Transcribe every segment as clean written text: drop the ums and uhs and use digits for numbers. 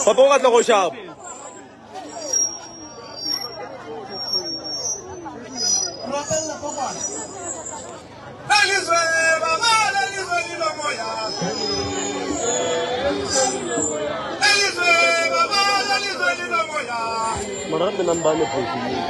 Papa o batla go shapa. Marami nang bane po siya.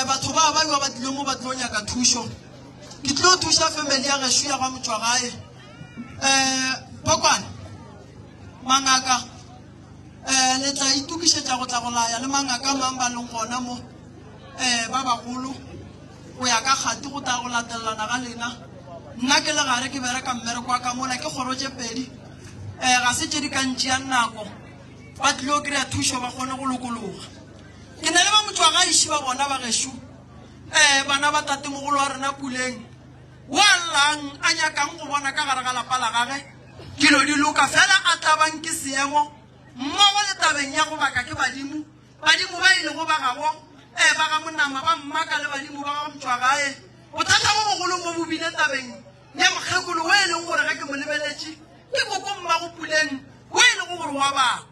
Batho ba ba tlilo mo ba tlonya ka thusho ke tlo thusha family ya gesho ya ga motho gae Pokwana mangaka le tla itukisetsa go tla go laya le mangaka mang ba leng gona mo ba bagolo o ya ka gati go tla go latelana ga lena nna ke le gare ke bereka mmereko wa ka mola ke kgoroje pedi ga se tse di ka ntšea nako ba tlile o kry-a thušo ba kgone go lokologa ke na le ba motho wa ga iši ba bona ba gešo bana ba tatemogolo wa rena puleng wa llang a nyakang go bona ka gare ga lapa la gage dilo di loka fela a tlabang ke seemo mmogo le tabeng ya go baka ke badimo ba ile go ba gago ba ga monama ba mmaka le badimo ba ga motho wa gae bothata bo bogolo mo bobile tabeng ya mokgekolo o e leng gore ga ke mo lebeletše ke koko mmago puleng o e leng gore wa baka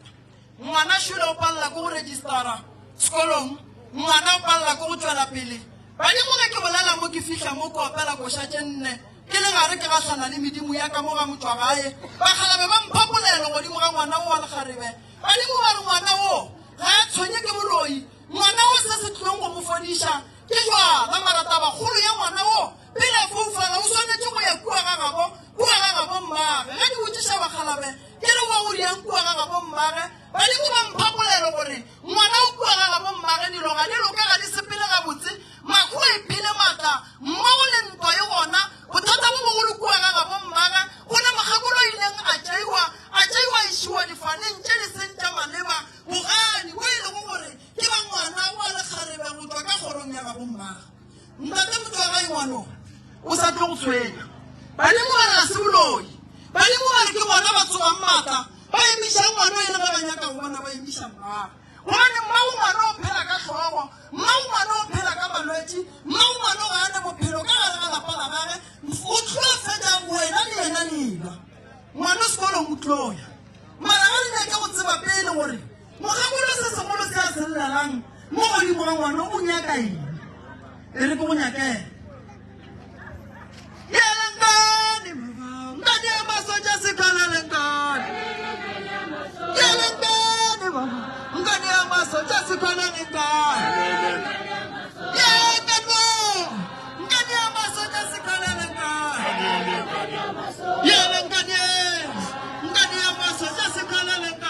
ngwana šule o palela ko go registara sekolong ngwana o palela ko go tswela pele badimo ge ke bolela mo ke fitlha mo ko opela koša tše nne ke le gare ke gahlana le medimo ya ka mo ga motho wa gae bakgalabe ba mphapolelo godimo ga ngwana o wa lekgarebe badimo ba re ngwana o ga a tshwenye ke boloi ngwana o se se tlilong go mo fodiša ke jwala marata bagolo ya ngwana o pele foufala o swanetse go ya kua ga gabo mmage ge di botšiša bakgalabe ke le wa go diang kua ga gabo mmage badimo ba mphapolelo gore ngwana o kua ga gabo mmage dilo ga di loka ga di sepele gabotse mako e phile maatla mmogo le ntwa e gona bothata bo bogolo kua ga gabo mmage go na mogekolo o ileng a tšaiwa išiwa difaneng tše di seng tša maleba bogadi bo e lego gore ke ba ngwana wa lekgarebe go tswa ka kgorong ya gabo mmage ntate motho wa gae ngwano o sa tlo go tshwenya badimo ba re ga se boloi badimo ba re ke bona ba tsogang maatla ba emiša ngwana o e le ge ba nyaka go bona ba emiša mmage gobane mmao ngwana o phela ka tlhogo mmao ngwana o phela ka malwetse mmao ngwana o ga ane bophelo ka gare ga lapa la gage o tlo fetang wena le yena lela ngwana o sekolong o tloya mara ga le nyake go tseba pele gore mogekolo se segolo se a se llelang mo godimo ga ngwana o nyaka eng e re ke go nyakela yelenkane nkane ya masoja sekhalalenkane yelenkane baba nkane ya masoja sekhalalenkane yelenkane nkane ya masoja sekhalalenkane yelenkane nkane ya masoja sekhalalenkane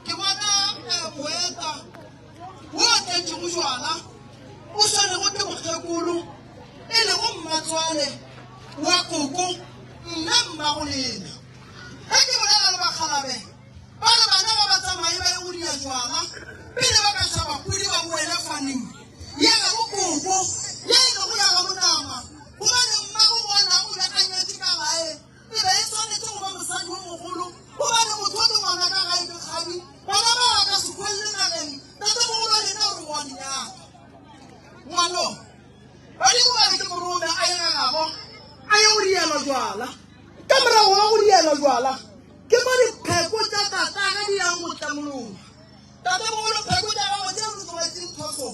ke bona moeta o tentse go jwala o swane go ke mokgekolo e le go mmatswale wa koko nna mmagolena ge ke bolela le bakgalabe ba le bana ba ba tsamaye ba ye go dia jwala pele ba ka shaba kudi ba boele faneng ya ga go koko ya ile go ya ga monama gobane mmago bona o lekanyetse ka gae e be e tshwanetse go ba mosadi wo mogolo gobane motho wa ngwana ka gae ke kgabi bana ba ba ka sekwelle nageng tate mogolo lena o re waneyaka ngwano badi go ba re ke morome a ye gagabo a ye go dielwa jwala ka morago wa go dielwa jwala ke mo dipheko tsa tata ga di yang go tlamologa tate mogolo pheko tsa gago tse re tsobetseng thoso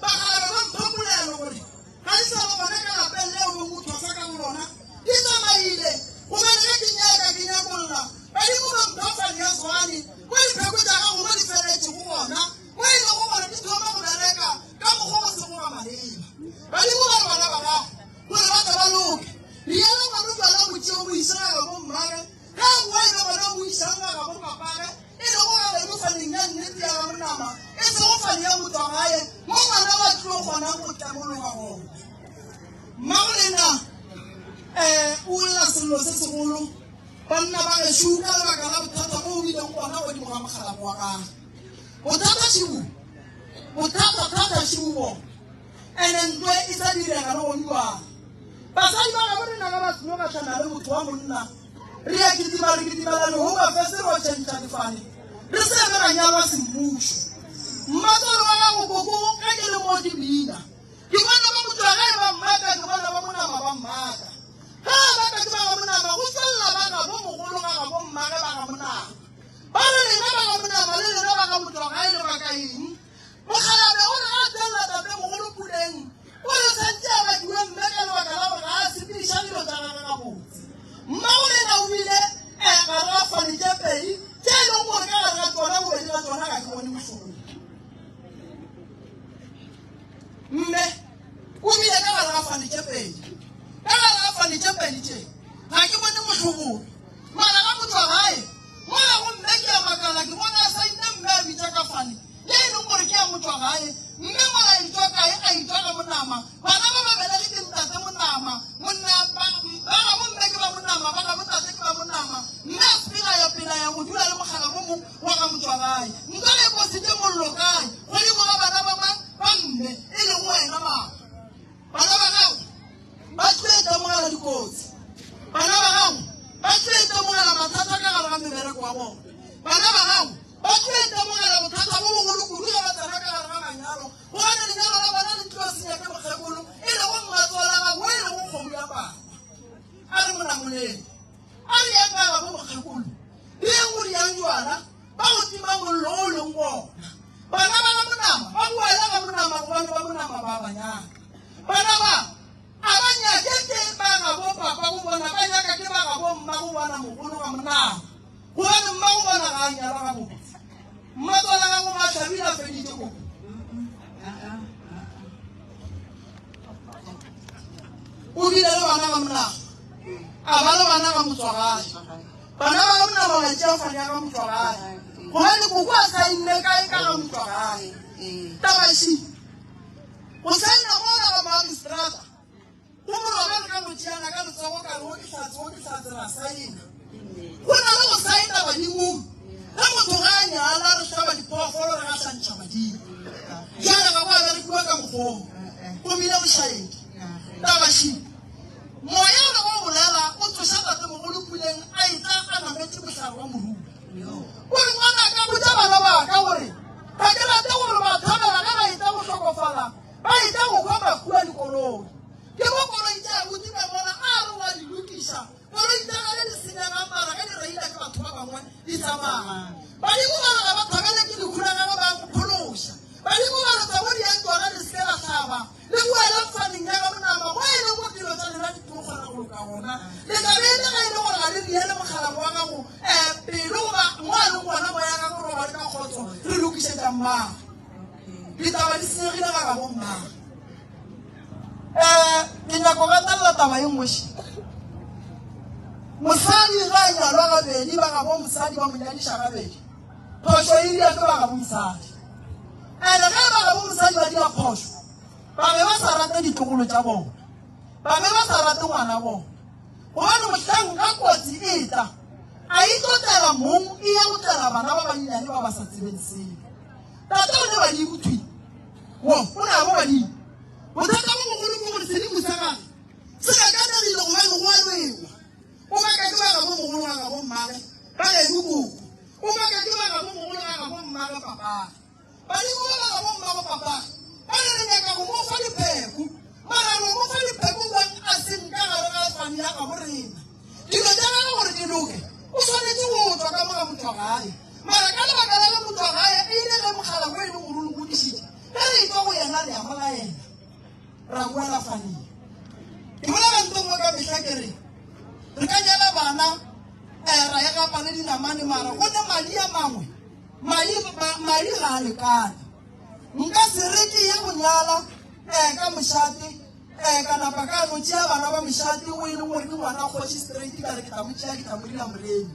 bagalabe ba mphamolelo gore ga di sa ba bona ka lapeng leo mo motho a sa ka bolona di tsamaile gobane ge ke nyaka ke nyakolola badi go ba mphafane ya zwane mo dipheko tsa gago mo di feletse go bona mo e le go bona di thoma go bereka ka mokgwa go se go ga maleba badi go ba bana ba gago gore ba tla ba loke riela ngwana jwala botšeo bo isega mo mmage ga boa ile bona bo isanga ga mo papage e le go ga le mofaneng ya nnete ya ga monama e se go fane ya motho wa gae mo ngwana ba tlo kgonang go tlamologa gona mmagolena o lla sello se segolo banna ba gešo ka lebaka la bothata mo o bileng gona godimo ga mogalago wa gage bothata šibo and-e ntwe e sa direga le goniwana basadi ba gabo re naga batseno ba tlhana le motho wa monna re ya kitimala lehoba fese re wa tšhentšhanefane re sebe ra nyalwa semmušo mmatsolo wa gago koko ka ke le mo dibina ke bona ba motho wa gae ba mmaka ke bona ba monama ba mmaka ga baka ke ba ga monama go tswelela ba gabo mogolo ga gabo mmage ba ga monama ba re lena ba ga monama le lena ba ga motho wa gae le baka eng mogalabe o re a tselela tape mogolo puleng o re santse a badiwe mmeka lebaka la gore ga a sepediša dilo tsa gage ga botse mmagolena o bile gare ga fane tše pedi tše e leng gore ka gare ga tsona bobedi ga tsona ga ke bone mošomo mme o bile ka gare ga fane tše pedi ka gare ga fane tše pedi tše ga ke bone motlhobolo mara ga motho wa gae mola go mme ke ya makala ke bona a saine mme a bitsa ka fane le e leng gore ke ya motho wa gae mme mola a itwa kae a itwa ka monama bana ba babele le ke ntate monama ba ga bomme ke ba monama ba ga botate ke ba monama mme a sepelaya go dula le mogala mo mong wa ga motho wa gae nka le posite mollo kae godimo ga bana ba mang ba mme e leng wena maa bana ba gago ba tlo etamogela dikotsi bana ba gago ba tlo etamogela mathata ka gare ga mebereko wa bona bana ba gago ba tlo etamogela bothata bo bogolo kudu ga ba tsena ka gare ga manyalo gobane lenyalo la bona le tlo senya ke mokgekolo e le go mmatsola gago e le go kgomo ya bana a re monamoleng a re yang ka gabo mokgekolo le yang go diang jwala ba go tima mollo o leng bona bana ba ga monama ba boela ga monama gobane ba monama ba banyaka bana ba a ba nyake ke ba gabo papa go bona ba nyaka ke ba gabo mma go bona mogolo ga monama gobane mma go bona ga a nyala ga botse mmatsola gago ba tlhabile a feditse koko o bile le bana ga monama a ba le bana ga motswagae bana ba ga monama ga tšea fane ya ga motswagae gobane koko a sainne kae ka ga motswagae tabaši go saina mola ga magistrata go morogane ka motšeana ka letsogo ka le okisatse ra saina go na le go saina badimong ge motho ga a nyala re tlhaba diphoofolo re ga tlantšha badimo jale ga go a berekiwa ka mokgong go bile bošaedi tabaši moya o le go bolela o tsoša tate mogolo puleng a etsa a nametse mohlare wa moruba gore ngwana ka botsa bana baka gore ga ke rate gore ba thabela ga ba etsa go tlhokofala ba etsa go kwa makua dikoloi ke mo koloi tša botse ba bona a re wa di lokiša koloi tša gale di senyega mara ge di reila ke batho ba bangwe di tsamaya badimo ba re ga ba thabele ke dikhulagaga ba phološa badimo ba re tsa mo diang tsona di seke la tlhaba le boela faneng ya ga monama mo e leng mo dilo tsa lena di tlo kgona go loka gona le tabeele ga e le gore ga le riele mogalago wa gago pelo goba ngwa le ngwana mo ya gago roba le ka kgotso re lokišetša mmaga ditaba di senyegile ga gabo mmaga ke nyako gatelela taba e ngweši Mosadi ga nyalwa ga bedi ba ga bo mosadi ba monyadisha ga bedi. Phosho e dia ke ba ga bo mosadi. Ene ga ba ga bo mosadi ba dira phosho. Ba be ba sa rata ditlogolo tsa bona. Ba be ba sa rata ngwana bona. Gobane mohlang ka kotsi e tla a itotela mong e ya go tlela bana ba bannyane ba ba sa tsebeng selo. Tata o ne ba di bothwi. Wo o na bo ba di. Bothata bo mogolo ke gore sedimo sa gagwe se ka ka dirile gobane go a lwewa. O maka ke ba ga bo mogolo ga ga bo mmage ba ga dikoko. O maka ke ba ga bo mogolo ga ga bo mmage papa. Ba di go ba ga bo mmage papa. Ba re nyaka go mo fa dipheko. Mara mo mo fa dipheko ba a seng ka gare ga fami ya ga bo rena. Dilo tsa ga gore di loke. O tshwanetse go tswa ka moga motho gae. Mara ka lebaka la motho gae e ile le mogala go e leng gore o godisitse. Ka re tswa go yena le ama ga yena. Ra boela fani. Ke bona ba ntong mo ka mehla ke re. Re ka nyala bana ra ya ga pale dinamane mara go ne madi a mangwe. Madi ga a lekane. Nka se reke ya go nyala ka moshate ka napa ka no tšea bana ba moshate o e leng gore ke ngwana kgoši straight ka re ke tla mo tšea ke tla mo dira moremi.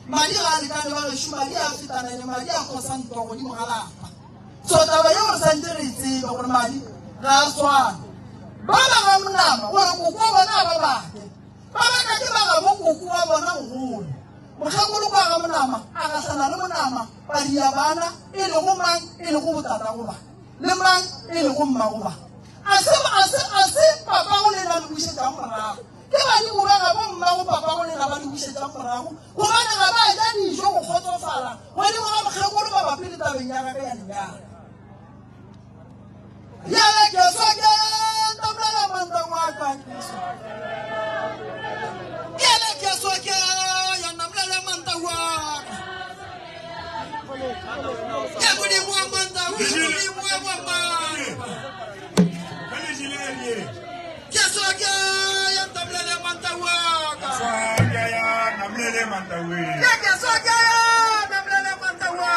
Madi ga a lekane ba gešo madi a fetana ene madi a kosa ntwa godimo ga lapa. So taba yeo re santse re e tsebe gore madi ga a tshwane. Ba ba ga monama gore koko wa bona ba bake. Ba baka ke ba ga mo koko wa bona mogolo. Mokgekolo kwa ga monama a gatlana le monama ba dia bana e le go mang e le go botata go ba. Le mang e le go mma go ba. A se papa go le na le bušetša morago. Ke ba di go ga bo mma go papa go le na ba di bušetša morago. Gobane ga ba ja dijo go kgotsofala. Go di go ga mokgekolo ba bapi le tabeng ya gage ya lenyalo. Yale ke soke tamlela manda wa ka kiso. Yale ke soke ya namlela manda wa. Ya budi mu manda, budi mu manda. Ya soke ya tamlela manda wa. Soke ya namlela manda wa. Ya soke ya namlela manda wa.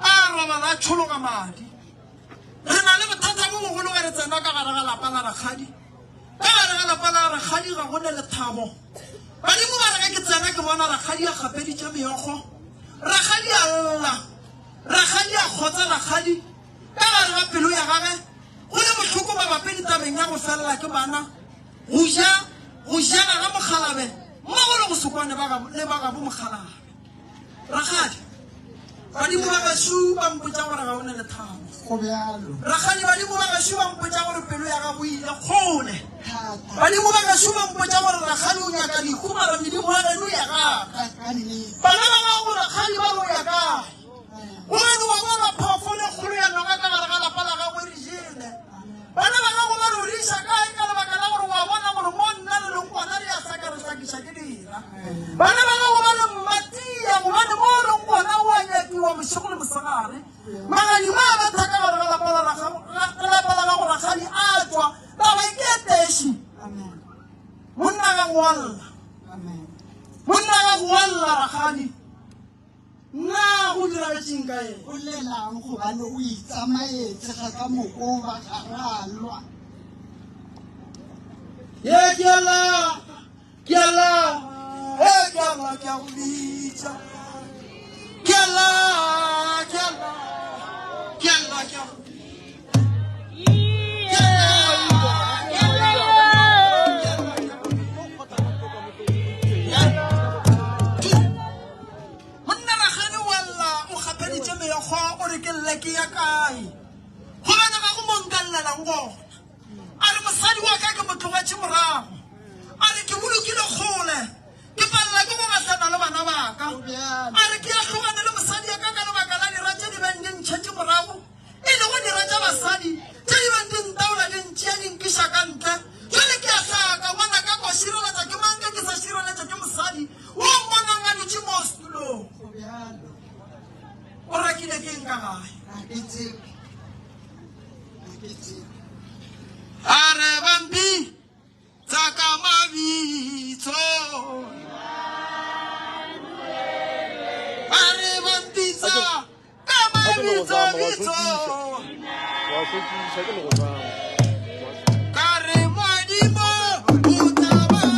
a roba la tshologa madi re na le bothata bo mogolo ga re tsena ka gare ga lapa la rakgadi ka gare ga lapa la rakgadi ga gone le thabo badimo ba re ke tsena ke bona rakgadi a gapeditše meokgo rakgadi a lla rakgadi a kgotsa rakgadi ka gare ga pelo ya gage go le bohloko ba bapedi tabeng ya go felela ke bana go jana ga mogalabe mmagolo go sekwane le ba gabo mogalabe rakgadi badimo ba gašo ba mpotsa gore ga o ne le thabo rakgadi badimo ba gašo ba mpotsa gore pelo ya gago ile kgole badimo ba gašo ba mpotsa gore rakgadi o nyaka dikhumara medimo ya geno ya gaga bana ba gago rakgadi ba re o ya kae gobane wa bona phofolo e kgolo ya noga ka gare ga lapa la gago e re jele bana ba gago ba re o riša kae ka lebaka la gore wa bona gore mo nna le leng gona re ya saka re hlakiša ke dira bana ba gago ba le mmatia gobane mo o leng gona o a nyakiwa mošego le mosegare magadi ma ba thaka gare ga lapa la gago rakgadi a tswa taba ke e teši monna ga go walla rakgadi nna go diragetseng ka ene o lelang gobane o itsamaetse ga ka moko ba garalwa ye ke a go bitša ke a go o re ke lleke ya kae gobane ga go monkalelang gona a re mosadi wa ka ke motlogetše morago a re ke bolokile kgole ke palela ke go gatlana le bana baka a re ke ya tlogane le mosadi ya ka ka lebaka la dira tše di beng di ntšhetše morago e le go dira tša basadi tše di beng di ntaola di ntšea di nkiša ka ntle jale ke a hlaka ngwana ka ko šireletša ke manke ke sa šireletša ke mosadi o mmonang a dutše mo setulong o rakile ke eng ka gae a re bampi tsa ka mabitso a re bampi tsa ka mabitso ka re modimo o taba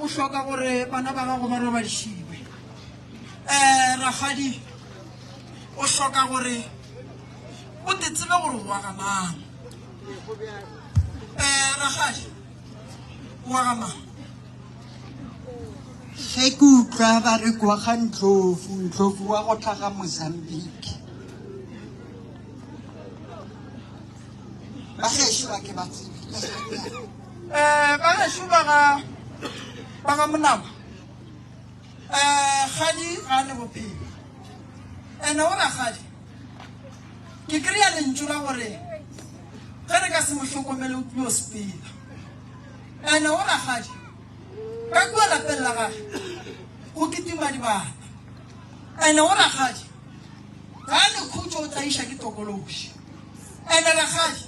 o hloka gore bana ba gago ba re ba dišiwe ragadi o hloka gore o te tsebe gore o wa ga mang ragadi o wa ga mang ge ke utlwa ba re kwa ga Ndlovu wa go tlhaga Mozambique ba gešo ba ke ba tsebile ba gešo ba ga monama gadi ga ne bophelo ene o ragadi ke kry-a lentso la gore ge re ka se mo hlokomele o tlio sepela ene o ragadi ka kua lapeng la gage go ketima dibana ene o ragadi ga ne khutso o tla iša ke tokološi ene ragadi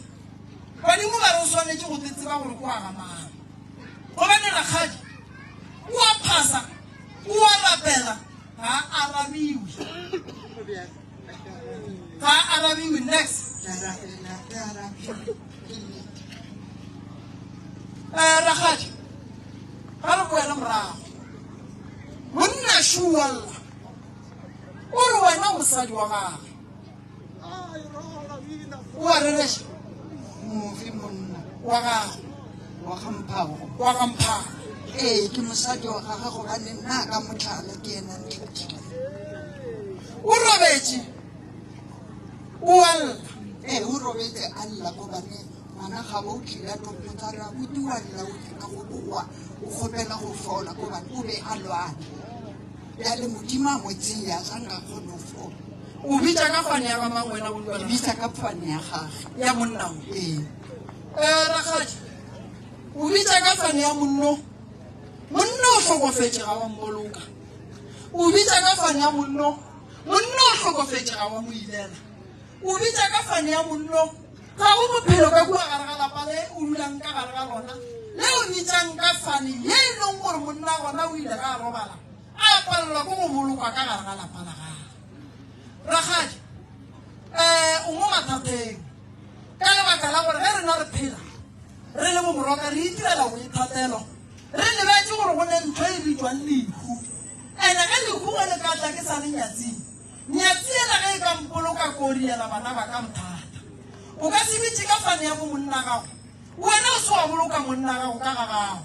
badimo ba re o swanetse go tseba gore ko a gamang gobane ragadi o a phasa o a rapela ga arabiwe next ragadi ga re boela morago monna shualla o re wena mosadi wa gage o a rereša mofe monna wa gago wa gamphago wa gamphago ke mosadi wa gage gobane nna ka motlhala ke ena ntlhotile o robetse o alla o robetse a lla gobane ngwana ga ba o tlile topotsa re a bodiwa lla o tleka go boa o kgopela go fola gobane o be a lwane bjale modimo a motseng ya sa nka kgone go fola o bitsa ka fane ya gamang wena e bitsa ka fane ya gage ya monnao ragadi o bitsa ka fane ya monno monna o tlhokofetse ga wa mmoloka o bitsa ka fane ya monno monna o tlhokofetse ga wa mo ilela o bitsa ka fane ya monno ga go bophelo ka kua gare ga lapa le o dulang ka gare ga lona le o bitsang ka fane ye e leng gore monna gona o ile ga a robala a palelwa ko go bolokwa ka gare ga lapa la gage ragadi o mo mathateng ka lebaka la gore ge rena re phela re le bomoroka re itirela go ithatelo re lebetse gore go ne ntho e bitswang lehu ene ge lehu ge le ka tla ke sa le nyatsing nyatsi ela ge e ka mpoloka koriela bana ba ka bothata o ka se bitse ka fane ya bo monna gago wena o se wa boloka monna gago ka ga gago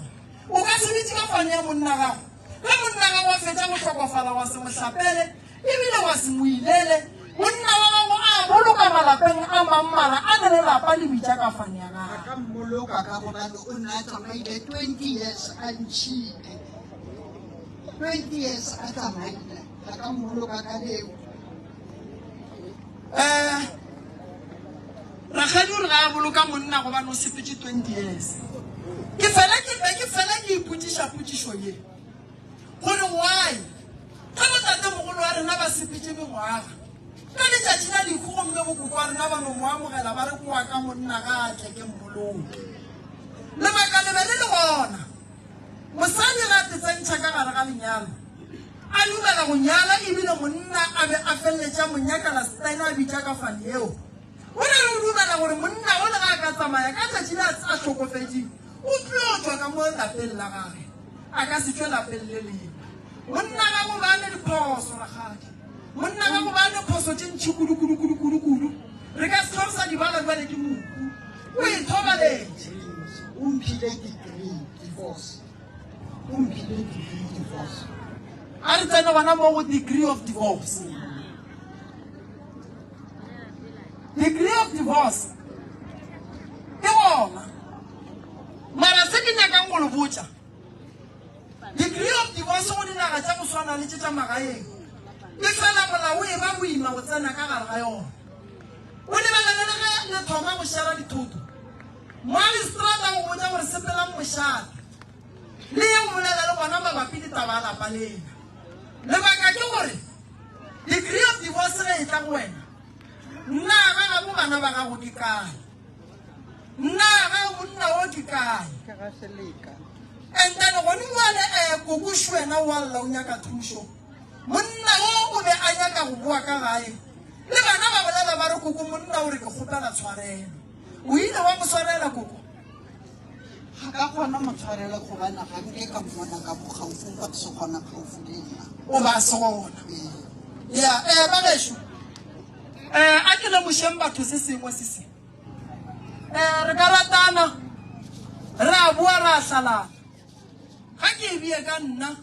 o ka se bitse ka fane ya monna gago ge monna gago wa fetsa go tlhokofala wa se mo hlapele ebile wa se mo ilele monna wa gago a boloka malapeng a mammala a na le lapa le bitsa ka fane ya gago ka mmoloka ka gobane o nna a tsamaile 20 years a ntšhile 20 years a tsamaile ga ka mmoloka ka leo ragadi o re ga a boloka monna gobane o sepetse 20 years ke fela ke ipotsiša potsišo ye gore why ge botatemogolo wa rena ba sepetse mengwaga ka letšatši la lehu gomme bokoko wa rena ba no mo amogela ba re kowa ka monna ga a tle ke mboloke lebaka lebe le le gona mosadi ga a tetsentšha ka gare ga lenyalo a dumela go nyala ebile monna a be a feleletša monyakala style a bitša ka fane eo o ne re o dumela gore monna o le ga a ka tsamaya ka tšatši le a tlhokofetseng o tlile go tswa ka mo lapeng la gage a ka se tswe lapeng le lengwe monna gago ba ne diphoso ragadi monna gago ba ne phoso tše ntšhi kudu re ka se tlhorosa dibala bale ke moku o ithobaletse o mphile degree divorce a re tsene gona mo go degree of divorce ke gona mara se ke nyakang go le botša degree of divorce go dinaga tša go swana le tše tša magaeng e fela molao e ba boima go tsena ka gare ga yona o lebelelele ge le thoma go šara dithoto magistrata go botša gore sepelang mošate le ye o bolela le gona mabapi ditaba a lapa lena lebaka ke gore degree of divorce ge e tla go wena nna ga gabo bana ba gago ke kae nna ga monna o ke kae and then gone ngwane kokoši wena o alla o nyaka thušo monna o be a nyaka go boa ka gae le bana ba bolela ba re koko monna o re ke kgopela tshwarelo o ile wa mo swarela koko ga ka kgona motshwarela go bana ga nke ka mmona ka bogaufu ba se kgona gaufu le nna o ba se gona ya ba besho a ke le mosheng batho se sengwe se se re ka ratana re a bua ra hlala ga ke e bia ka nna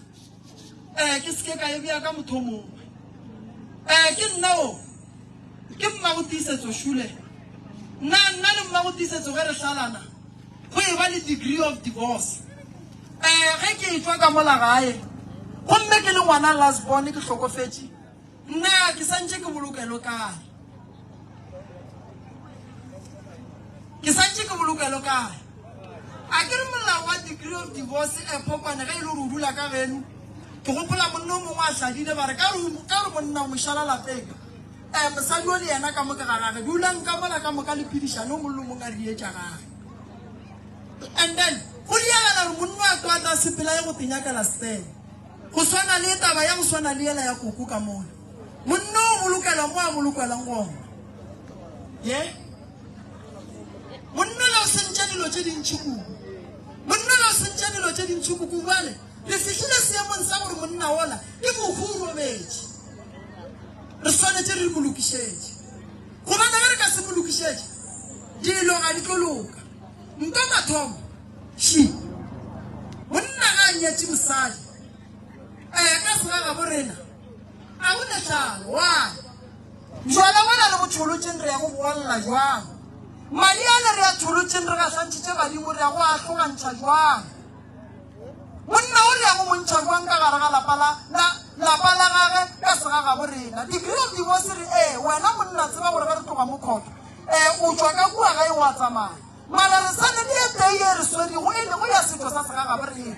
ke se ka e bia ka motho mongwe ke nna o ke mmagotisetso shule nna le mmagotisetso ge re hlalana go e ba le degree of divorce ge ke e tswa ka mola gae gomme ke le ngwana last born ke hlokofetse nna ke santse ke bolokelo kae a ke re molao wa degree of divorce popane ge e le gore o dula ka geno ke gopola monna o mongwe a hladile ba re ka re monna o mošala lapeng mosadi o le yena ka moka ga gage dulang ka mola ka moka le phedišane o mollo mongwe a rietša gage and then go diagala gore monna a twata sepela ye go tenyakela stel go swana le taba ya go swana le ela ya koko ka mona monna o bolokela mo a bolokelang gona ye monna le o sentša dilo tše dintšhi kudu monna le o sentša dilo tše dintšhi kuku bale re fitlhile seemong sa gore monna ola ke mohu o robetše re swanetse re bolokišetše gobane ge re ka se bolokišetše dilo ga di tlo loka nka mathomo shi monna ga a nyetše mosadi ka sega ga borena a go netlalo wa jwala bona le botšholotšeng re ya go bogalela jwang madi ane re ya tšholotšeng re gahlantšhitše badimo re ya go ahlogantšha jwang monna o re ya go montšha jwang ka gare ga lapa la gage ka sega ga borena degree of divorce re wena monna tseba gore ge re tloga mo kgoto o tswa ka kua gae wa tsamaya mara re sane le e tei e re swedigo e lego ya setho sa sega ga borena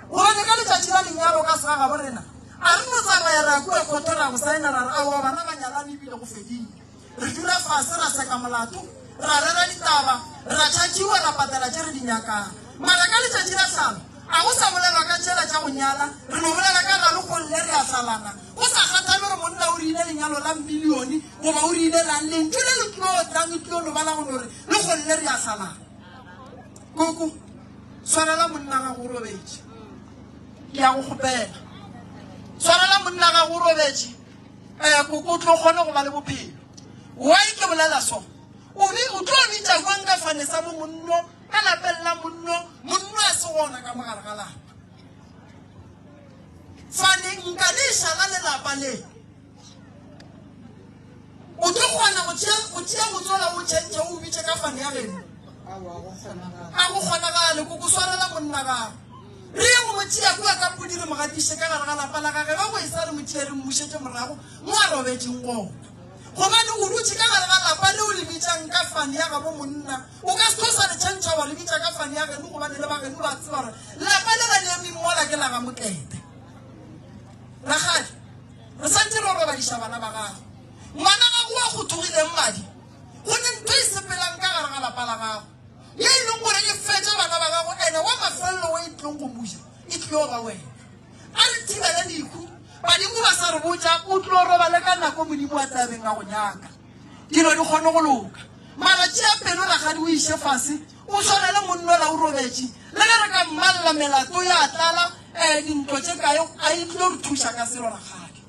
gobane ka letšatši la lenyalo ka sega ga borena a re no tsamaya ra kua kgoto ra go saena ra re aowa bana ba nyalane ebile go fedile re dula fase ra seka molato ra rera ditaba ra tšhatšiwa ra patela tše re di nyakang mara ka letšatši la tlhalo a go sa bolelwa ka tšela tša go nyala re no bolela ka galo golle re a hlalana go sa kgathale gore monna o riile lenyalo la millione goba o riile lang lentho le le tlotlang e tlilo lobala gone gore le golle re a hlalana koko tshwanela monna ga go robetše ke ya go kgopela tshwanela monna ga go robetše koko o tlo kgone go ba le bophelo why ke bolela so o tlo bitša kwang ka fane sa mo monno ka lapeng la monno a se gona ka mogare ga lapa fane nka le šala lelapa le o tlo kgona go tšea motsola o tšhentše o bitše ka fane ya geno a go kgonagale koko swarela monna gago re ye go motšea kua ka podi re mogatiše ka gare ga lapa la gage ga go e sa re motšea re mmušetše morago mo a robetšeng gona gobane o dutše ka gare ga lapa le o le bitšang ka fane ya gabo monna o ka se tlo sa le tšhentšha wa le bitša ka fane ya geno gobane le bageno ba tseba gore lapa le la leemimola ke la ga motlete ragadi re santse re robadiša bana ba gago ngwana gago wa go thogileng madi gone ntho e sepelang ka gare ga lapa la gago ye e leng gore e fetša bana ba gago ene wa mafelelo wa e tlong go muša e tlio ba wena a re thibele diku badimo ba sa re botša o tlo roba le ka nako modimo a tlabeng a go nyaka dilo di kgone go loka mara tšea pelo ragadi o iše fase o tshwanele monnola o robetše le ge re ka mmalela melato ya tlala dintlo tše kae a e tlilo re thuša ka selo ragadi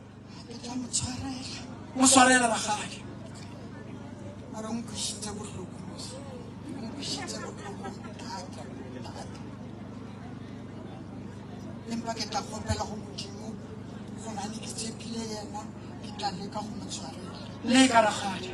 mo swarele ragadi mara nkwišitše bohloko empa ke tla kgopela go modimo gobane ke tshepile yena ke tla leka go mo tshwarela le ka ragadi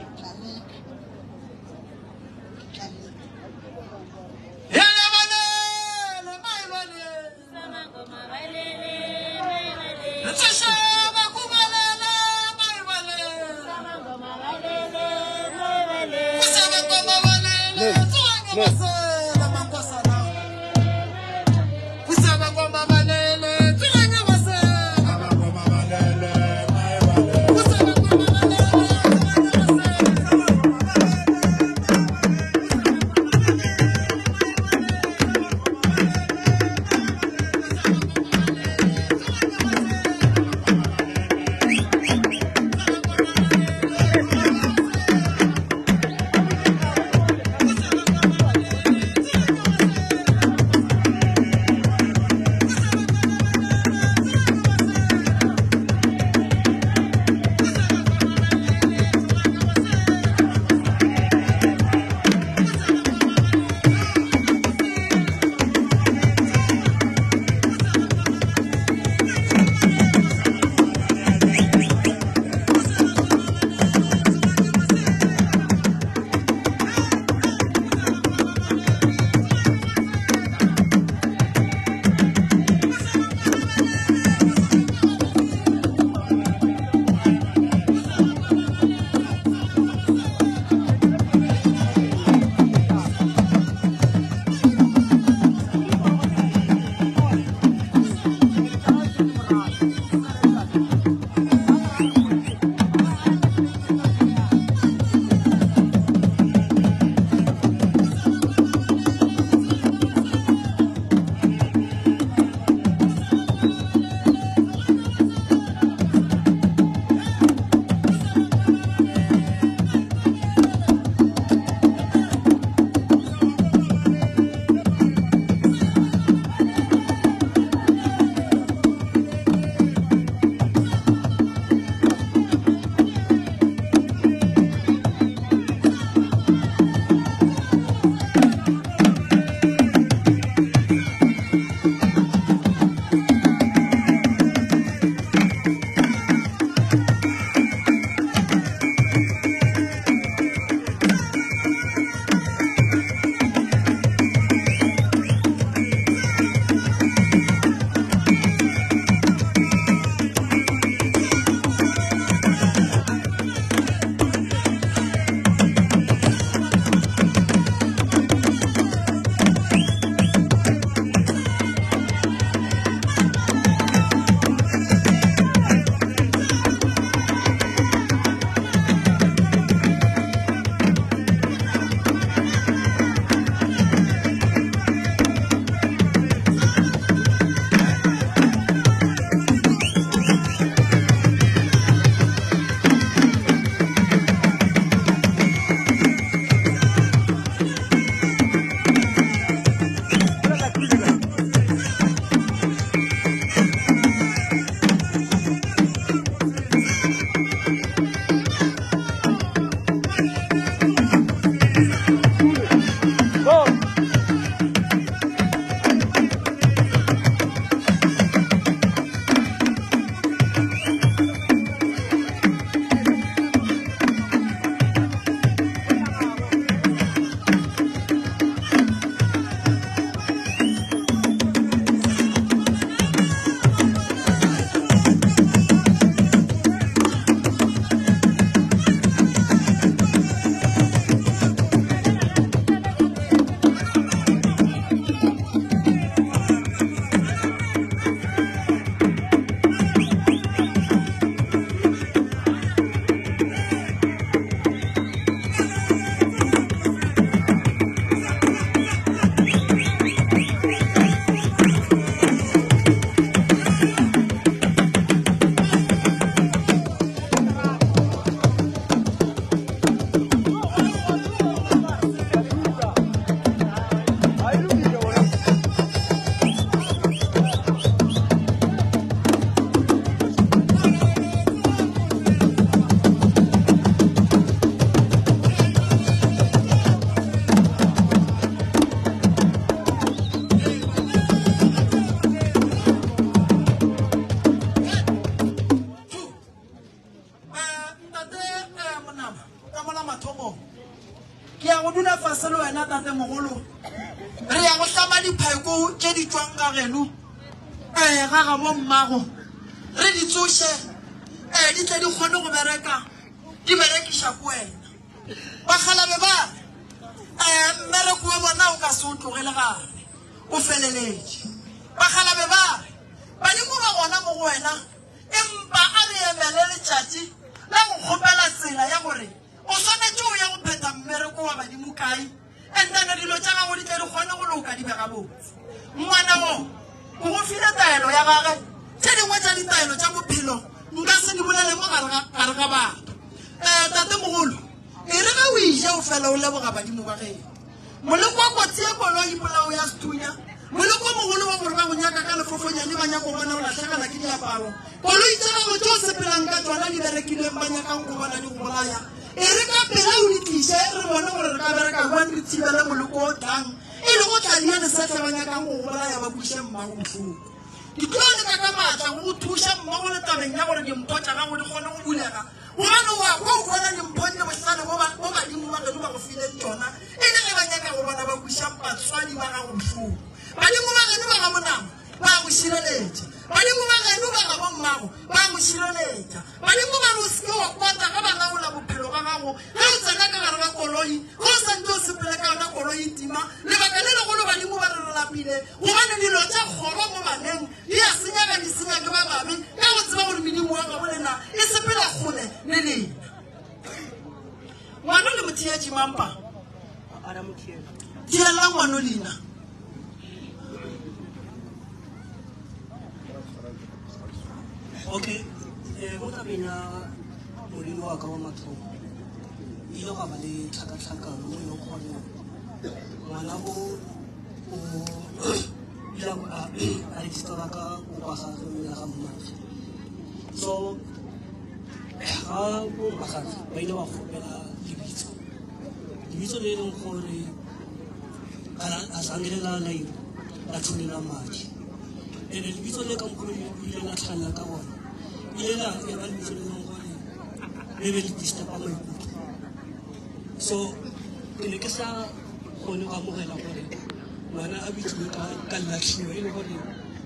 mogolo re ya go tlama dipheko tše di tswang ka geno ga ga bo mmago re di tsoše di tle di kgone go bereka di berekiša ko wena bagalabe ba mmereko wa bona o ka se o tlogele gare o feleletše bagalabe ba badimo ba gona mo go wena empa a re emele letšatši la go kgopela tsela ya gore o swanetše o ya go phetha mmereko wa badimo kae entane dilo tša gago di tle di kgone go loka di be gabotse ngwana o o go file taelo ya gage tše dingwe tša ditaelo tša bophelo nka se di bolele mo gare ga batho tate mogolo e re ga o ija o fela o leboga badimo ba geno moleko wa kotsi ya koloi polao ya sethunya moleko wa mogolo wa gore ba go nyaka ka lefofonyane ba nyaka go bona o latlhakana ke diaparo koloi tša gago tšeo sepelang ka tsona di berekileng ba nyakang go bona di go bolaya e re ka pela o ditliše re bone gore re ka bereka bone re thibele moleko o tlang e le go tladia lesetlhe ba nyakang go go bolaya ba buše mmago botlhoko ditlone ka ka maatla go go thuša mmago le tabeng ya gore dimpho tša gago di kgone go bulega gobane wa ko o kgona dimphone botlhale mo badimo ba geno ba go fileng tsona e le ge ba nyaka go bona ba bušang batswadi ba gago botlhoko badimo ba geno ba ga monamo ba go šireletša badimo ba geno ba ga bommago ba go šireletša badimo ba go seke wa kwata ga ba laola bophelo ba gago ge o tsena ka gare ga koloi go o santse o sepele ka yona koloi tima lebaka le legolo badimo ba re relapile gobane dilo tša kgoro mo baneng di a senyaka di senya ke ba babe ka go tseba gore medimo wa gabo lena e sepela kgole le lena ngwana le motheetši mampa thielela ngwano lena okay mo tabeng ya modimo wa ka wa mathomo ile go ba le tlhakatlhakano mo e leng gore ngwana o ile a register-a ka kopa gage mo ya ga mmage so ga bo mmagage ba ile ba kgopela lebitso le e leng gore a sangelela lairo la thulela madi and lebitso le ka mokgolo ile la tlhalela ka bona ile la e ba lebitso le leng gore le be le disturba maikutlo so ke ne ke sa kgone go amogela gore ngwana a bitsiwe ka latlhiwa e le gore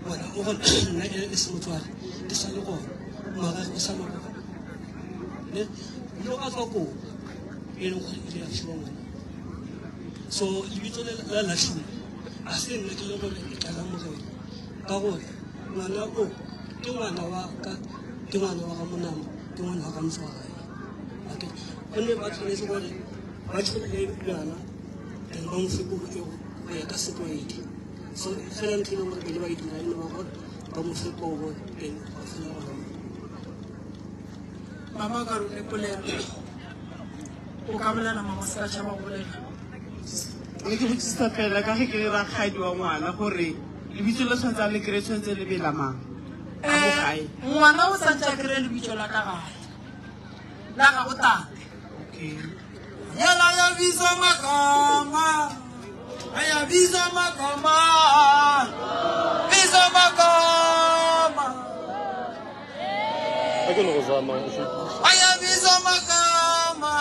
ngwana o gona nna e se motsware ke sa le gona magage e sa le gona le a tswa koo e leng gore ile latlhiwa ngwana so lebitso la latlhiwa a se nna ke le gore e tla amogela ka gore ngwana o ke ngwana wa ka ke ngwana wa ga monamo ke ngwana wa ka motswagae okay gonne ba tshwanetse gore ba tshwanele bjana and ba mo fekolo eo go ya ka setlwaedi so fela ntho e leng gore pele ba e dira e ne ba gore ba mo fekobo and ba fela gona mama ka rone polelo o ka bolela mama se ka tšhaba go bolela ne ke botsisa fela ka ge ke le rakgadi wa ngwana gore lebitso le tshwanetse a le kry tshwanetse le bela mang a mo gae ngwana o santse a kry lebitso la ka gae la ga go tate okay yala ya bisa magama aya bisa magama Ako no kasama. aya bisa magama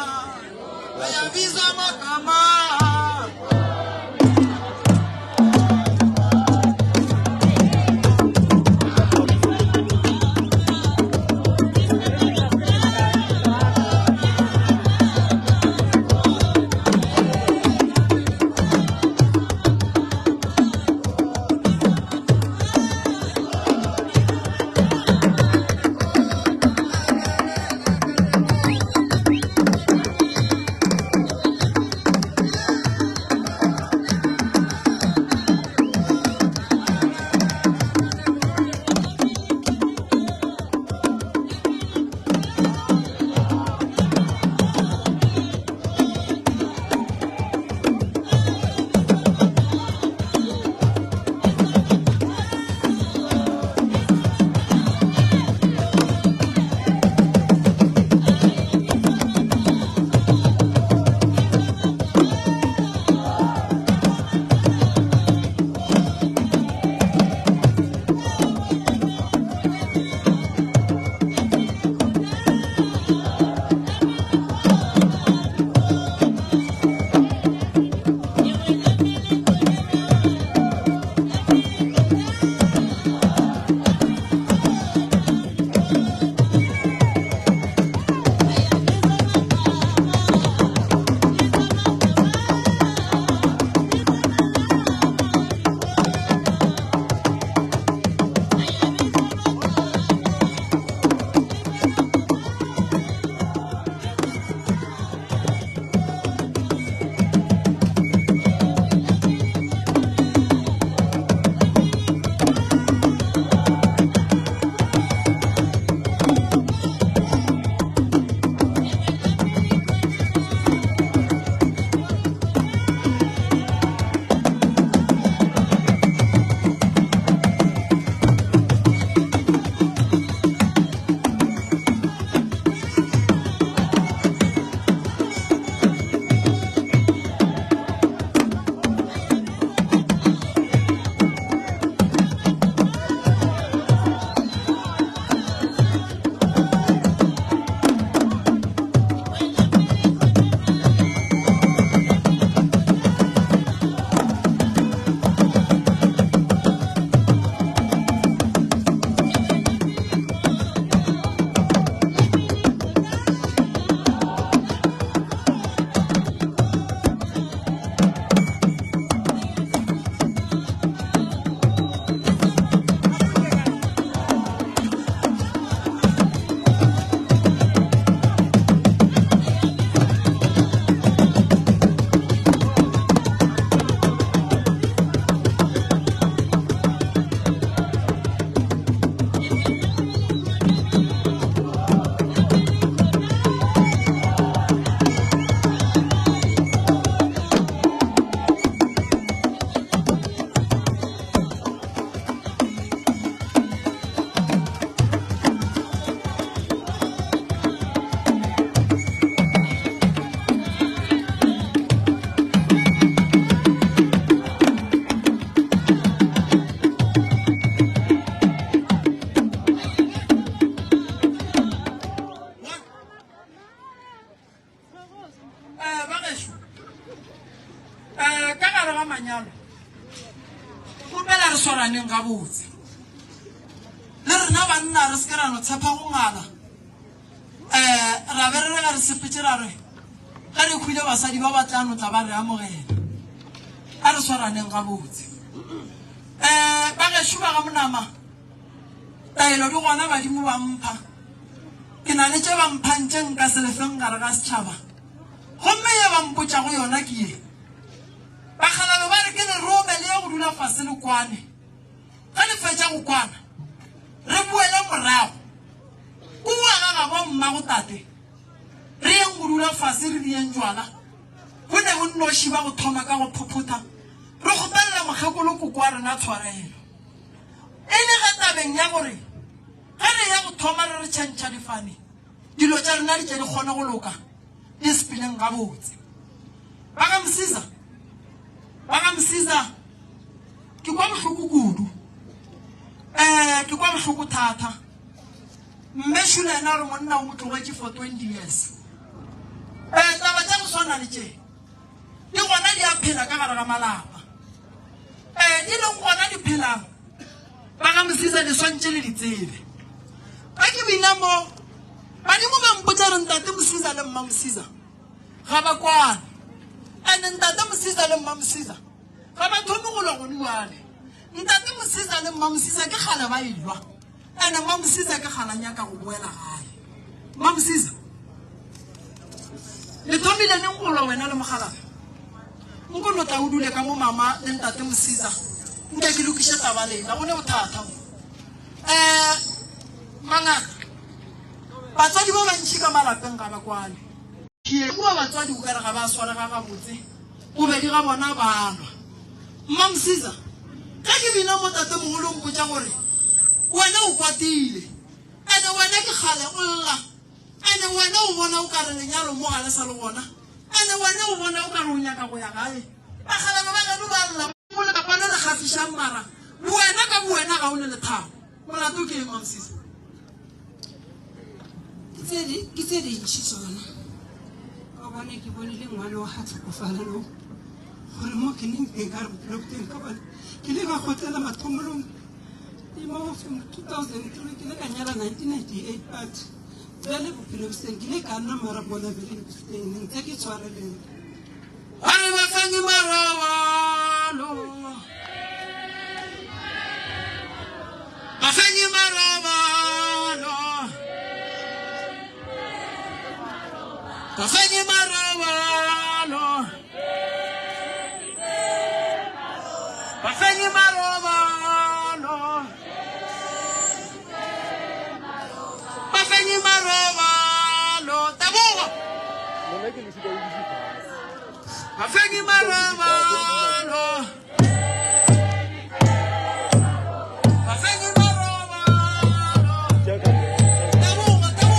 rena banna re se ke ra no tshepa go ngala ra be re ga re sepetse ra re ga re khwile basadi ba batlano tla ba re amogela a re swaraneng ga botse ba ge shuba ga monama taelo di gona badimo ba mpha ke na le tse ba mphantšeng ka selefeng gare ga setšhaba gomme ye ba mpotša go yona ke ye bakgalabe ba re ke lerome le ye go dula fase le kwane ga le fetša go kwana re boele morago kua ga ga bo mma go tate re yeng go dula fase re dieng jwala go ne go nnoši ba go thoma ka go phuphutha re kgopelela mokgekolo koko wa rena tshwarelo e le ga tabeng ya gore ga re ya go thoma re re tšhentšha difane dilo tša rena di tše di kgone go loka di sepeleng ga botse ba ga mosiza ke kwa bohloko kudu ke kwa bohloko thata mme šula ena re monna o motlogetše for 20 years taba tša go swana le tše di gona di a phela ka gare ga malapa di leng gona di phelang ba ga mosiza di swantše le ditsebe ba ke bina mo badimo ba mpotša re ntate mosiza le mma mosiza ga ba kwane ande ntate mosiza le mma mosiza ga ba thome go lwa godiwane ntate mosiza le mma mosiza ke kgale ba elwa ande mma mosiza ke kgala nyaka go boela gae mma mosiza le thomile neng go lwa wena le mogalafe nko nota o dule ka mo mama le ntate mosiza nke ke lokiše taba lela go ne bothata mangaka batswadi ba bantšhi ka malapeng ga ba kwane ke kua batswadi o kare ga ba swarega gabotse bobedi ga bona balwa mma mosiza ka ke bina mo tate mogolo mpotša gore wena o kwatile ande wena ke kgale o lla ande wena o bona o kare lenyalo mo ga le sa le gona ande wena o bona o kare o nyaka go ya gae bakgalabe ba geno ba lla mole ka kwane le kgafišang mara wena ka bowena ga o le lethabo molato ke mma mosiza ke tse dintšhi tsona ka bone ke bonele ngwane wa ga tlhokofala no gore mo ke neng teng ka re bophelo boteng ka bone ke le ka gotlela mathomolong mo 2003 ke le ka nyala 1998 but jale bophelo boteng ke le ka nna mara bona bele boteng ntse ke tshwareleng are bafangi marobalo bafangi marobalo bafangi marobalo bafangi marobalo bafangi marobalo taboga bafangi marobalo bafangi marobalo taboga bafangi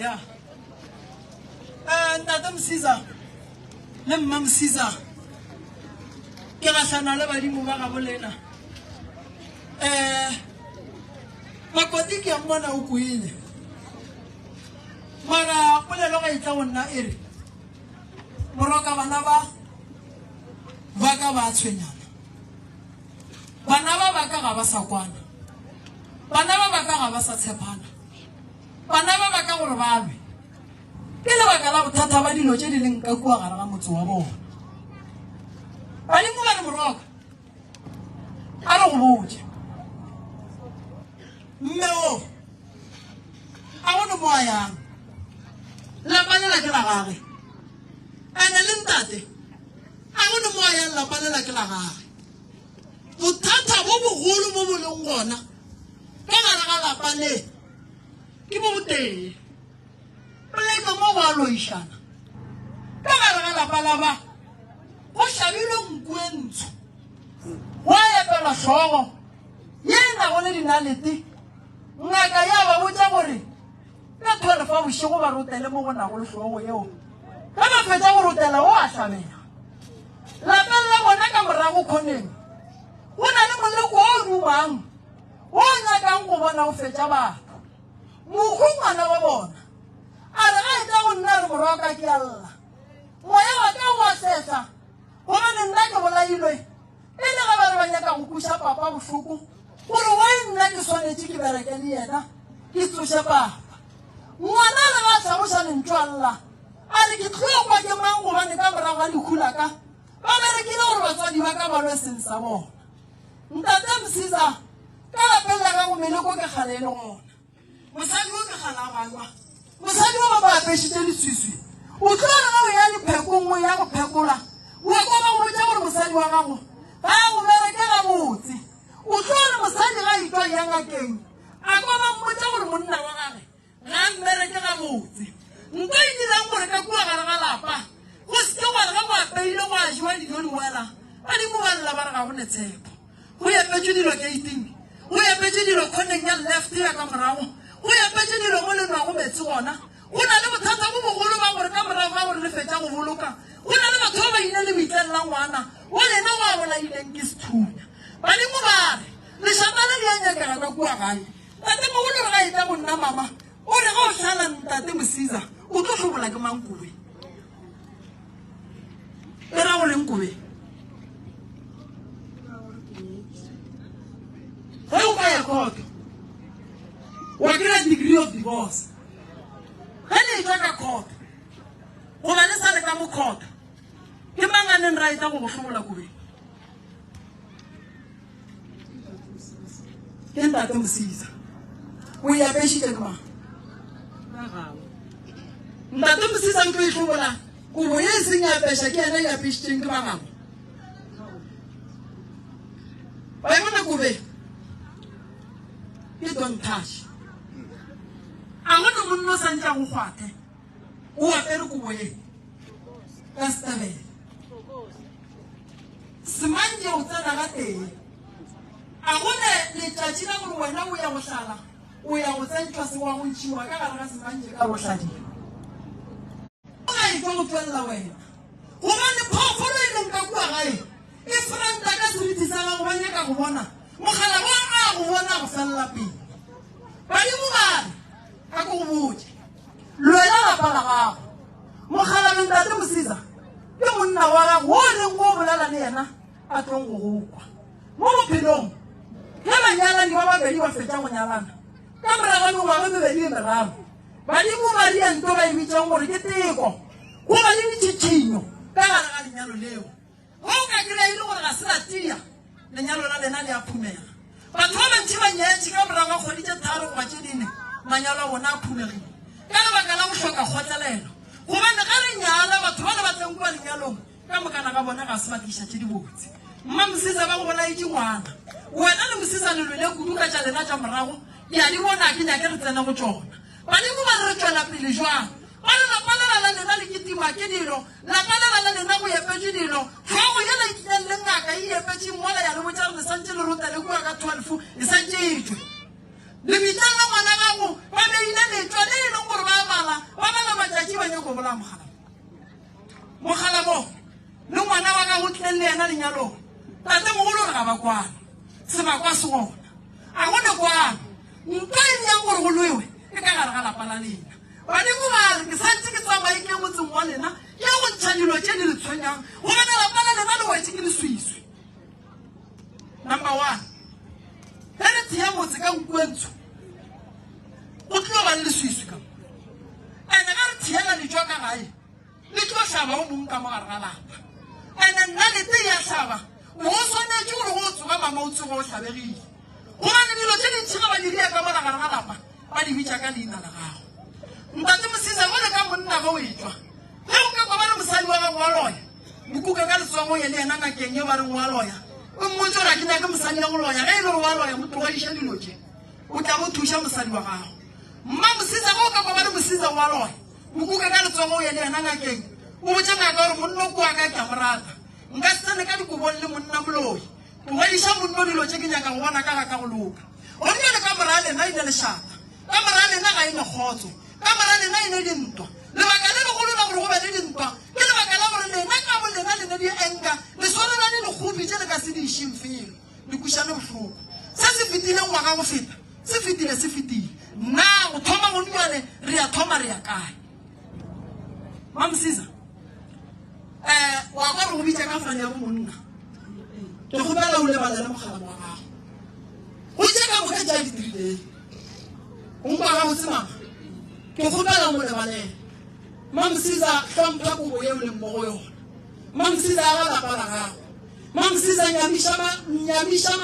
ya ntate Msiza le mma Msiza ke gahlana le badimo ba ga bolena makoti ke mmona o kuile mara polelo ga itla gonna ere moroka bana ba ka ba tshwenyana bana ba ka ga ba sa kwana bana ba ka ga ba sa tshepana bana ba ka gore ba lwe ke le baka la bothata ba dilo tse di leng ka kua gare ga motse wa bona badimo ba le moroka a re go botse mme o a gone mo a yang lapalela ke la gage ene le ntate a gone mo a yang lapalela ke la gage bothata bo bogolo mo bo leng gona ka gare ga lapa le ke bo botee poleke mo go a loišana ka gare ga lapa la ba go šabilwe nku e ntsho go a epelwa tlhogo ye e nago le dinalete ngaka ya ba botsa gore ka 12 fa bošego ba rotele mo go nago le tlhogo eo ka ba fetsa go rotela o a tlhabela lapeng la bona ka morago kgoneng go na le moleko o rumang o nyakang go bona o fetsa batho mokgo ngwana wa bona a re ga e tla go nna re moroka ke alla moya wa ka wa sesa gobane nna ke bolailwe e le ga ba re ba nyaka go kuša papa bohloko gore wa nna ke swanetse ke bereke le yena ke tsoše papa ngwana le ga tlhagoša lentho alla a re ke tlile kwa ke mang gobane ka morago ga lekhula ka ba berekile gore batswadi ba ka balwe seng sa bona ntate Msiza ka lapeng la gago meleko ke kgale e le gona mosadi o ke kgala balwa mosadi o ba ba apešitše leswiswi o tloa le gago ya dipheko nngwe ya go phekola o ko ba go botsa gore mosadi wa gago ga go bereke gabotse o tloa le mosadi ga itwa ya ngakeng a ko ba mmotsa gore monna wa gage ga mmereke gabotse nko e dirang gore ka kua gare ga lapa go seke gore ga go apeile go a jewa dijo di wela badimo ba lela ba re ga gone tshepo go epetswe dilo gating go epetswe dilo kgoneng ya left ya ka morago go epetswe dilo mo le nwago metsi gona go na le bothata bo bogolo ba gore ka morago ga gore le fetsa go boloka go na le batho ba ba ile le boitlelela ngwana o lena go a bolaileng ke sethunya badimo ba re lešata le le a nyakega ka kua gae tate mogolo re ga e tla go nna mama o re ga o tlhala ntate Msiza o tlo tlhobola ke mankobe e ra go leng kobe ge o ka ya koto wa kry-a degree of divorce ge le etswa ka koto goba le sa le ka mo koto ke mang a neng ra etla go go tlhobola kobeng ke ntate Msiza o e apešitše ke mang ntate Msiza nko e tlhobola kobo ye e seng e apešwa ke ena e apešitšeng ke bagago ba e bona kobe ke don't touch a gone monna o santse go kgwathe o apere kobo ye ka setabele semanje o tsena ga teng a gone letšatši la gore wena o ya go tlala o ya go tsentšwa se wa go ntšhiwa ka gare ga semanje ka go hladile o ga e tlo go tswelela wena gobane phoofolo e leng ka kua gae e franta ka seriti sa gago ba nyaka go bona mogala wa a go bona go felela pele badimo bare ka ko go botse lwela lapa la gago mogala ntate Msiza ke monna wa gago o leng go bolela le yena a tlong go gokwa mo bophelong ge banyalani ba babedi ba fetša go nyalana ka morago mengwaga mebedi e meraro badimo ba dianto ba e bitsang gore ke teko go ba le ditšhitšhinyo ka gare ga lenyalo leo go o ka kry-a e le gore ga se la tia lenyalo la lena le a phumega batho ba bantši ba nyetše ka morago ga kgwedi tše tharo goba tše dine manyalo a bona a phumegile ka lebaka la go hloka kgotlelelo gobane ga re nyala batho ba le batleng kua lenyalong ka mokana ga bona ga se batliša tše di botse mma Msiza ba go bolaetše ngwana wena le Msiza lelwele kudu ka tša lena tša morago ke a di bona ke nyake re tsene go tšona badimo ba re tšwela pele jwang ba le lapa lela la lena le ketima ke dilo lapa lela la lena go epetše dilo tlhogo ye la itlileng le ngaka e epetše mola ya le botša re le santše le rota le kua ka 12 e santše e tšwe lebitlang la ngwana gago ba beile letšwa le e leng gore ba bala ko bola mogala mo le ngwana wa ka go tlelle yena lenyalo tate mogolo re ga ba kwana seba kwa se gona a gone kwana nka e yang gore go lwewe e ka gare ga lapa la lena badimo ba re ke santse ke tsamaye ke motseng wa lena ya go ntšha dilo tše di le tshwenyang gobane lapa la lena le wetse ke leswiswi number 1 ge re thea motse ka nkuentsho go tlo ba le leswiswi ka ene ga re thiela dijo ka gae le tlo hlaba o mong ka mo gare ga lapa ene nna lete ya hlaba o swanetse gore go tsoga mama o tsogo o hlabegile gobane dilo tše dintšhi ga ba di ria ka mona gare ga lapa ba di bitša ka leina la gago ntate Mosisa gole ka monna ga o etswa ge o ka koba le mosadi wa gago wa loya mokuka ka letsogo ye le yena ngakeng e ba reng wa loya o mmotse gore a ke nyake mosadi ya go loya ge e le gore wa loya mo tlogadiša dilo tše o tla go thuša mosadi wa gago mma Mosisa ge o ka koba le Mosisa wa loya mokuka ka letsogo ye le yena ngakeng o botse ngaka gore monna kua ka ke a morata nka se tsene ka dikobong le monna moloi togadiša monno dilo tše ke nyaka go bona ka ga ka go loka gonne le ka mora lena e ne lešata ka mora lena ga e ne kgotso ka mora lena e ne dintwa lebaka le legolo la gore go be le dintwa ke lebaka la gore lena ka bo lena le ne di enka lesolela le lekgopi tše le ka se di išeng felo di kušane bohloko se se fetileng ngwaga go feta se fetile se fetile nna go thoma go nwane re ya thoma re ya kae ma Mosisa wa ka re go bitša ka fane ya bo monna ke kgopela o lebalela mogala wa gago go itse ka moka ja ditrileng o mpa ga botse mama ke kgopela mo lebalela ma Mosisa hlompha kobo ye o leng mo go yona ma Mosisa ga lapa la gago ma Mosisa nyamiša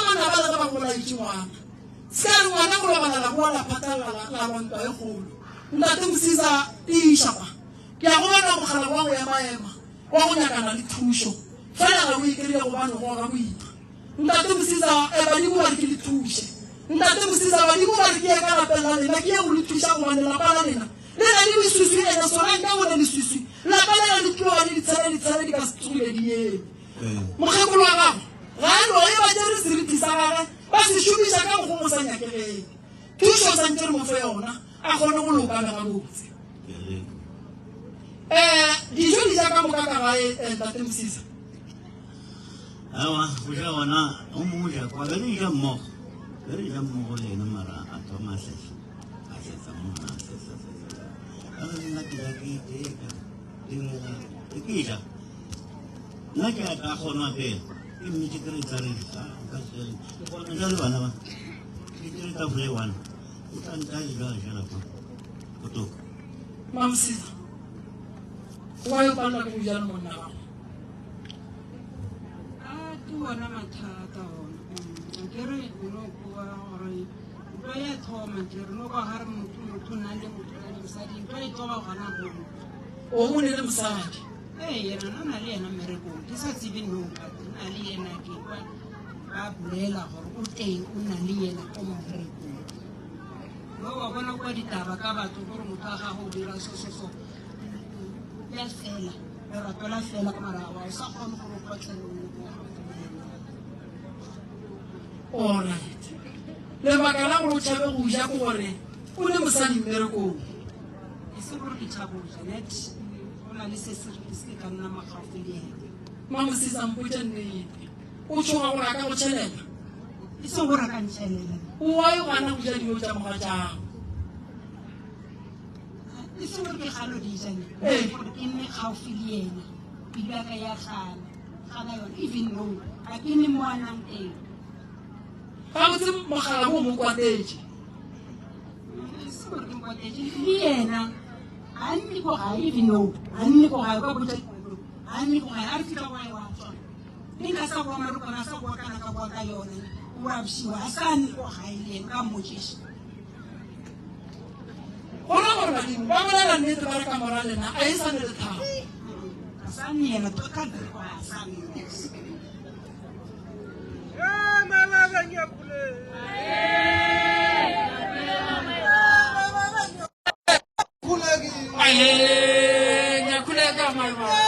manaba le ga ba golaitše ngwana se ka re ngwana go lebalela go wa laphata la lontwa e kgolo ntate Mosisa iša kwa ke a go bona mogala wa go ema wa go nyakana le thušo fela ga o ikry gobane go ga boima ntate Mosisa badimo ba re ke le thuše ntate Mosisa badimo ba re ke ye ka lapela lena ke ye go le thuša gobane lapa la lena le na le leswiswi ene sona nka bone leswiswi lapa lena le tlogane ditshele di ka se tsogile di eme mokgekolo wa gago ga a loe ba tšere seriti sa gage ba se šomiša ka nkgo mo sa nyakegeng thušo santse re mo fe yona a kgone go lokana ga botse dijo di ja ka moka ka gae ntate Mosisa awa go ja ona o mongwe ja kwa be re ja mmogo le ena mara a thoma a setsa monna a setsa a nna ke ja ke iteka ke ja nna ke a ka kgona pele ke mmitse ke re tsare ka sele ke bona jale bana ba ke re ta fule wana o tla nta jala kwa go toka ma Mosisa wa yo palelwa ke go jala monna gago ke bona mathata ona kere o no bua gore ntho ya thoma kere no ka gare motho nna le motho le mosadi ntho e toba gona gono o mo ne le mosadi yena na le yena merekong ke sa tsebe no na le yena ke ba bolela gore o teng o na le yena ko merekong mo wa bona kwa ditaba ka batho gore motho a gago o dira so ya fela lerato la fela ka marawa o sa kgone gore o kotlele alright lebaka la gore o tšhabe go ja ke gore o le mosadi mmerekong e se gore ke tšhabo janet go na le se se ka nna magaufi le ena ma Mosisa mpotša nnete o tšhoga gore a ka go tšhelela e se gore a ka ntšhelela wa yo gana go ja dijo tša moga tšago e se gore ke galo dijane gore ke nne gaufi le ena pelo ya ka ya gana yone even no ga ke nne mo a nang teng ga botse mogala mo mo kwatetse le yena ga nne ko gae even no ga nne ko gae ka botsa ga nne ko gae a re fitlha go gae wa tswa le nka sa bua marokwana a sa bua kana ka bua ka yone o a bosiwa a sa nne ko gae le ena ka mmotsiša gona gore badimo ba bolela nnete ba re ka mora lena a e sa ne le thabo a sa nne yena ka diko a sa nne nyakhuleka malwa